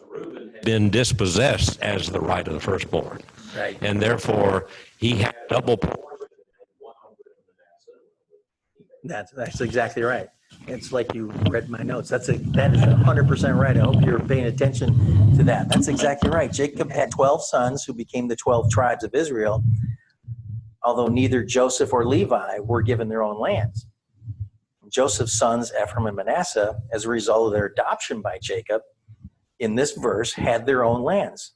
Reuben had been dispossessed as the right of the firstborn. Right. And therefore, he had double portion. That's exactly right. It's like you read my notes. That is 100% right. I hope you're paying attention to that. That's exactly right. Jacob had 12 sons who became the 12 tribes of Israel, although neither Joseph or Levi were given their own lands. Joseph's sons, Ephraim and Manasseh, as a result of their adoption by Jacob, in this verse, had their own lands.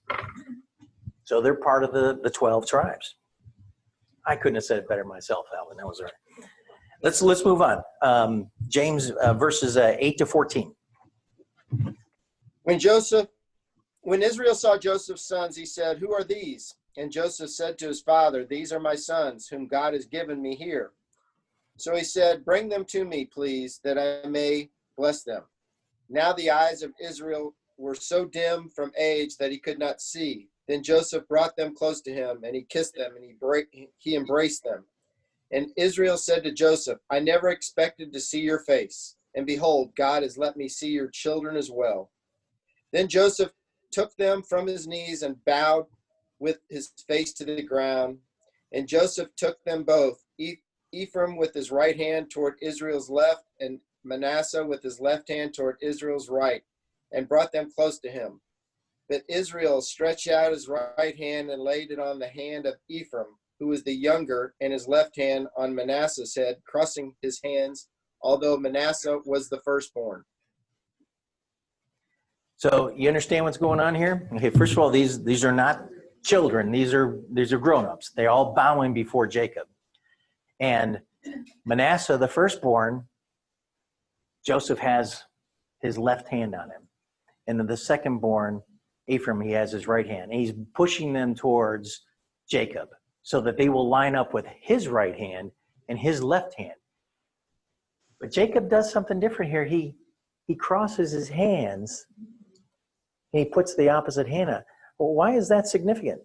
So they're part of the 12 tribes. I couldn't have said it better myself, Alvin. That was all right. Let's move on. James, verses 8 to 14. When Israel saw Joseph's sons, he said, "Who are these?" And Joseph said to his father, "These are my sons, whom God has given me here." So he said, "Bring them to me, please, that I may bless them." Now the eyes of Israel were so dim from age that he could not see. Then Joseph brought them close to him, and he kissed them, and he embraced them. And Israel said to Joseph, "I never expected to see your face, and behold, God has let me see your children as well." Then Joseph took them from his knees and bowed with his face to the ground. And Joseph took them both, Ephraim with his right hand toward Israel's left, and Manasseh with his left hand toward Israel's right, and brought them close to him. But Israel stretched out his right hand and laid it on the hand of Ephraim, who was the younger, and his left hand on Manasseh's head, crossing his hands, although Manasseh was the firstborn. So you understand what's going on here? Okay, first of all, these are not children. These are grown-ups. They're all bowing before Jacob. And Manasseh, the firstborn, Joseph has his left hand on him. And then the secondborn, Ephraim, he has his right hand. And he's pushing them towards Jacob so that they will line up with his right hand and his left hand. But Jacob does something different here. He crosses his hands and he puts the opposite hand on. Well, why is that significant?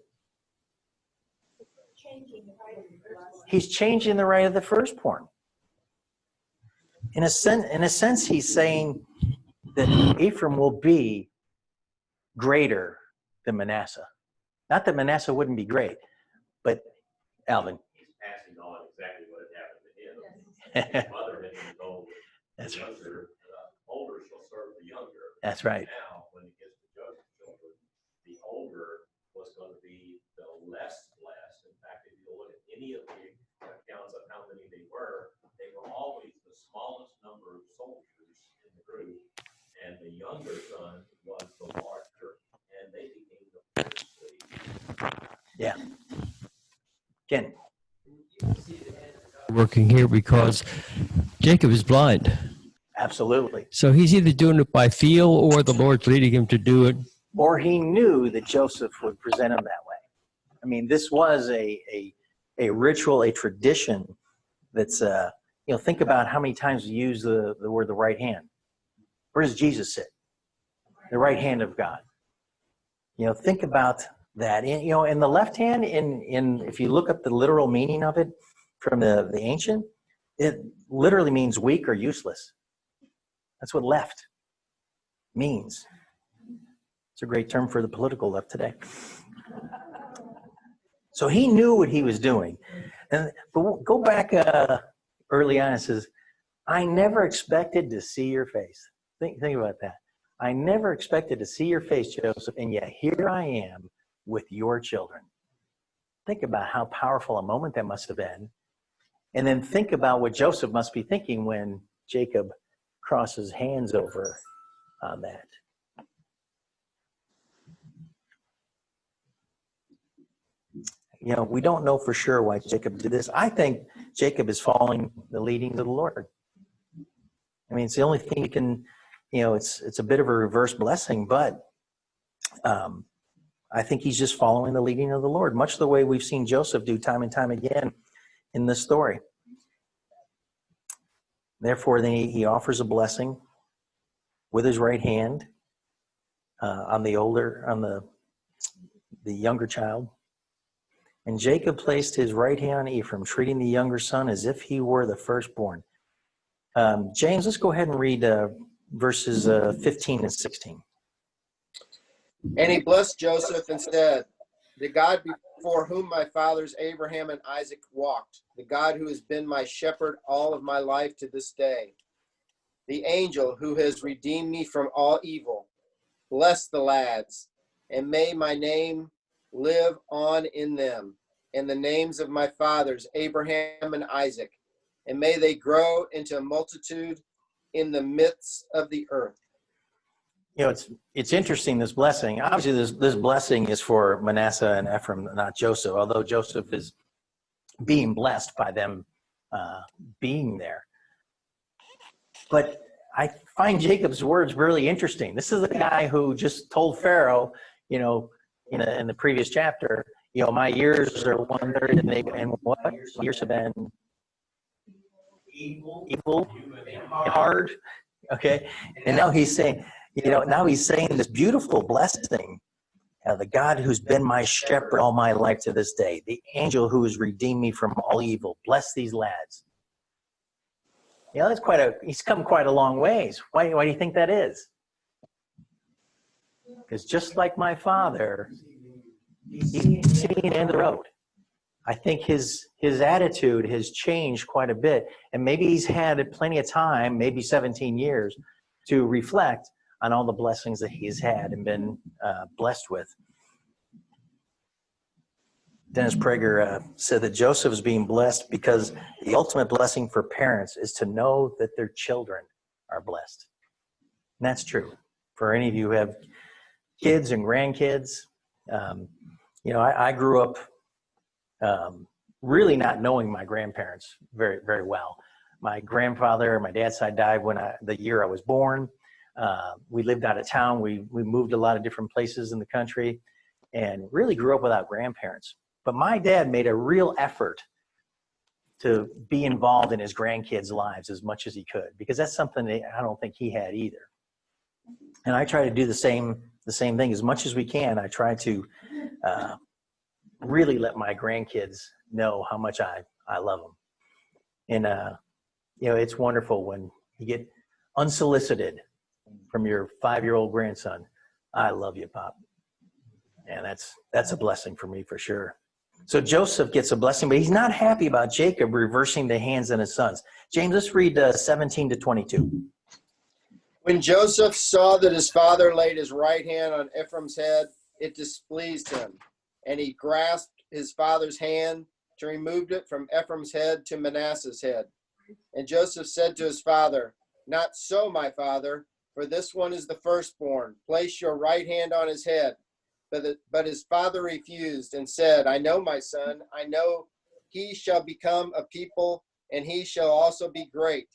He's changing the right of the firstborn. In a sense, he's saying that Ephraim will be greater than Manasseh. Not that Manasseh wouldn't be great, but Alvin. He's passing on exactly what had happened to him. His mother had been told that the younger, older shall serve the younger. That's right. Now, when it gets to Joseph's children, the older was going to be the less blessed. In fact, if you look at any of the accounts of how many they were always the smallest number of soldiers in the group, and the younger son was the larger, and they became the princely. Yeah. Ken. Working here because Jacob is blind. Absolutely. So he's either doing it by feel or the Lord's leading him to do it. Or he knew that Joseph would present him that way. I mean, this was a ritual, a tradition that's, think about how many times we use the word the right hand. Where does Jesus sit? The right hand of God. Think about that. And the left hand, if you look up the literal meaning of it from the ancient, it literally means weak or useless. That's what left means. It's a great term for the political left today. So he knew what he was doing. But go back early on. It says, I never expected to see your face. Think about that. I never expected to see your face, Joseph, and yet here I am with your children. Think about how powerful a moment that must have been. And then think about what Joseph must be thinking when Jacob crosses hands over on that. We don't know for sure why Jacob did this. I think Jacob is following the leadings of the Lord. I mean, it's the only thing you can, it's a bit of a reverse blessing, but I think he's just following the leading of the Lord, much the way we've seen Joseph do time and time again in this story. Therefore, then he offers a blessing with his right hand on the younger child. And Jacob placed his right hand on Ephraim, treating the younger son as if he were the firstborn. James, let's go ahead and read verses 15 and 16. And he blessed Joseph and said, the God before whom my fathers Abraham and Isaac walked, the God who has been my shepherd all of my life to this day, the angel who has redeemed me from all evil, bless the lads, and may my name live on in them, and the names of my fathers Abraham and Isaac, and may they grow into a multitude in the midst of the earth. It's interesting, this blessing. Obviously, this blessing is for Manasseh and Ephraim, not Joseph, although Joseph is being blessed by them being there. But I find Jacob's words really interesting. This is a guy who just told Pharaoh, in the previous chapter, my years are 1/3, and what years have been evil and hard. Okay, and now he's saying, this beautiful blessing. The God who's been my shepherd all my life to this day, the angel who has redeemed me from all evil, bless these lads. He's come quite a long ways. Why do you think that is? Because just like my father, he's seen the end of the road. I think his attitude has changed quite a bit, and maybe he's had plenty of time, maybe 17 years, to reflect on all the blessings that he's had and been blessed with. Dennis Prager said that Joseph is being blessed because the ultimate blessing for parents is to know that their children are blessed. And that's true. For any of you who have kids and grandkids, I grew up really not knowing my grandparents very, very well. My grandfather, my dad's side, died the year I was born. We lived out of town. We moved a lot of different places in the country and really grew up without grandparents. But my dad made a real effort to be involved in his grandkids' lives as much as he could, because that's something that I don't think he had either. And I try to do the same thing as much as we can. I try to really let my grandkids know how much I love them. And, it's wonderful when you get unsolicited from your 5-year-old grandson, I love you, Pop. And that's a blessing for me for sure. So Joseph gets a blessing, but he's not happy about Jacob reversing the hands on his sons. James, let's read 17 to 22. When Joseph saw that his father laid his right hand on Ephraim's head, it displeased him, and he grasped his father's hand to remove it from Ephraim's head to Manasseh's head. And Joseph said to his father, not so, my father, for this one is the firstborn. Place your right hand on his head. But his father refused and said, I know, my son, I know he shall become a people, and he shall also be great.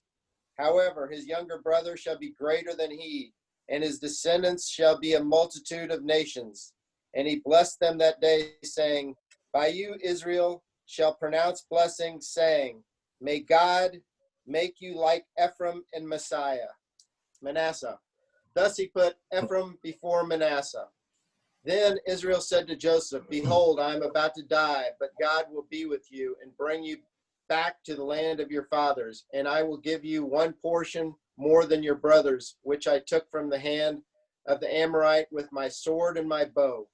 However, his younger brother shall be greater than he, and his descendants shall be a multitude of nations. And he blessed them that day, saying, By you, Israel shall pronounce blessing, saying, may God make you like Ephraim and Manasseh. Thus he put Ephraim before Manasseh. Then Israel said to Joseph, behold, I am about to die, but God will be with you and bring you back to the land of your fathers, and I will give you one portion more than your brothers, which I took from the hand of the Amorite with my sword and my bow.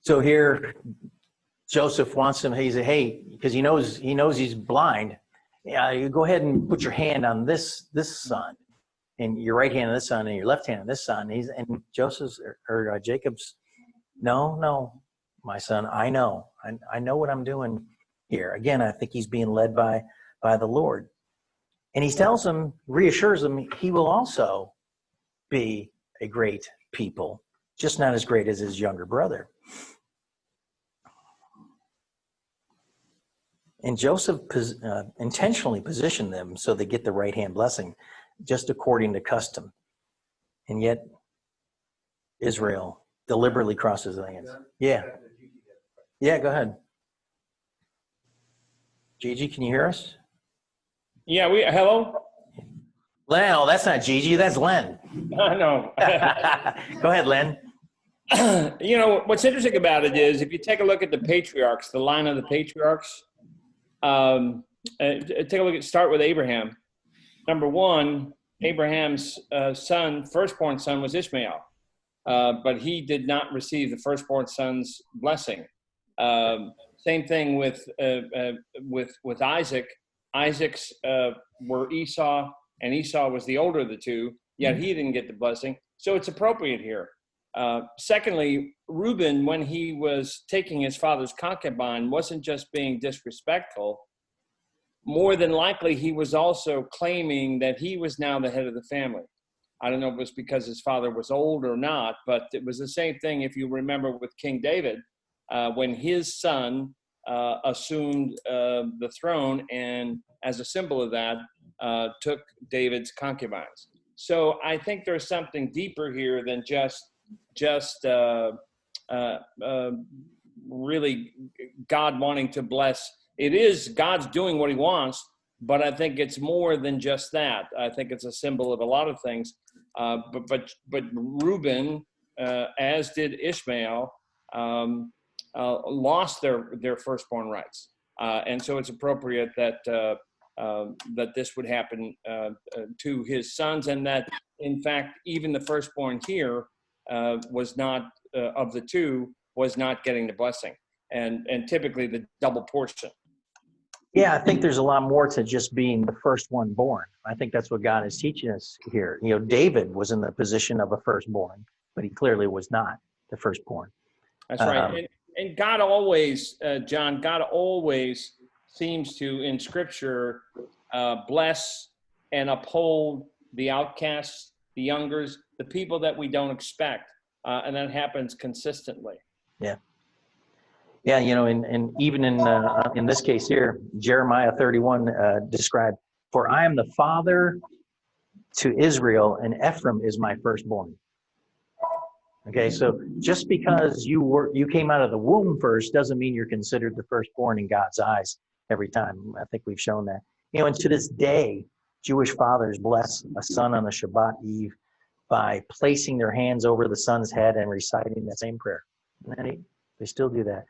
So here, Joseph wants him. He said, "Hey," because he knows he's blind. Yeah, you go ahead and put your hand on this son, and your right hand on this son, and your left hand on this son. And Joseph's or Jacob's, no, my son, I know what I'm doing here. Again, I think he's being led by the Lord, and he tells him, reassures him, he will also be a great people, just not as great as his younger brother. And Joseph intentionally positioned them so they get the right hand blessing, just according to custom. And yet, Israel deliberately crosses the hands. Yeah. Yeah, go ahead. Gigi, can you hear us? Yeah, hello? No, that's not Gigi, that's Len. No. Go ahead, Len. You know, what's interesting about it is if you take a look at the patriarchs, the line of the patriarchs, take a look start with Abraham. Number one, Abraham's firstborn son was Ishmael, but he did not receive the firstborn son's blessing. Same thing with Isaac. Isaac's were Esau, and Esau was the older of the two, yet he didn't get the blessing. So it's appropriate here. Secondly, Reuben, when he was taking his father's concubine, wasn't just being disrespectful. More than likely, he was also claiming that he was now the head of the family. I don't know if it was because his father was old or not, but it was the same thing, if you remember, with King David, when his son assumed the throne, and as a symbol of that, took David's concubines. So I think there's something deeper here than just really God wanting to bless. It is God's doing what he wants, but I think it's more than just that. I think it's a symbol of a lot of things. But Reuben, as did Ishmael, lost their firstborn rights. And so it's appropriate that this would happen to his sons, and that, in fact, even the firstborn here was not, of the two, was not getting the blessing, and typically the double portion. Yeah, I think there's a lot more to just being the first one born. I think that's what God is teaching us here. You know, David was in the position of a firstborn, but he clearly was not the firstborn. That's right. And God always, John, God always seems to, in Scripture, bless and uphold the outcasts, the youngers, the people that we don't expect. And that happens consistently. Yeah. Yeah, you know, and even in this case here, Jeremiah 31 described, "For I am the father to Israel, and Ephraim is my firstborn." Okay, so just because you came out of the womb first doesn't mean you're considered the firstborn in God's eyes every time. I think we've shown that. You know, and to this day, Jewish fathers bless a son on the Shabbat Eve by placing their hands over the son's head and reciting that same prayer. And they still do that.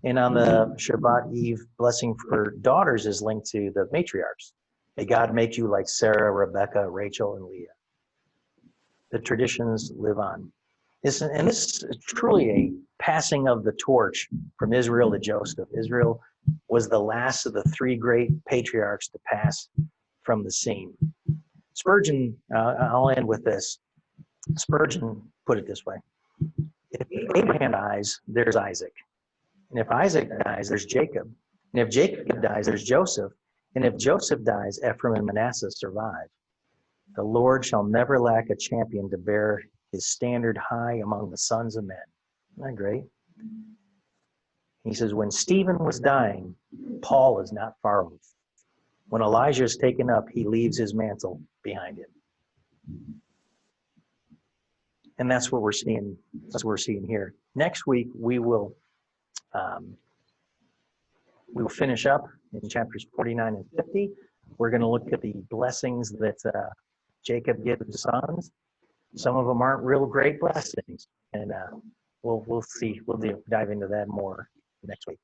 And on the Shabbat Eve, blessing for daughters is linked to the matriarchs. May God make you like Sarah, Rebecca, Rachel, and Leah. The traditions live on. This is truly a passing of the torch from Israel to Joseph. Israel was the last of the three great patriarchs to pass from the scene. Spurgeon, I'll end with this. Spurgeon put it this way: if Abraham dies, there's Isaac. And if Isaac dies, there's Jacob. And if Jacob dies, there's Joseph. And if Joseph dies, Ephraim and Manasseh survive. The Lord shall never lack a champion to bear his standard high among the sons of men. Isn't that great? He says, when Stephen was dying, Paul is not far off. When Elijah is taken up, he leaves his mantle behind him. And that's what we're seeing. That's what we're seeing here. Next week, we will We will finish up in chapters 49 and 50. We're going to look at the blessings that Jacob gives his sons. Some of them aren't real great blessings, and we'll see. We'll dive into that more next week.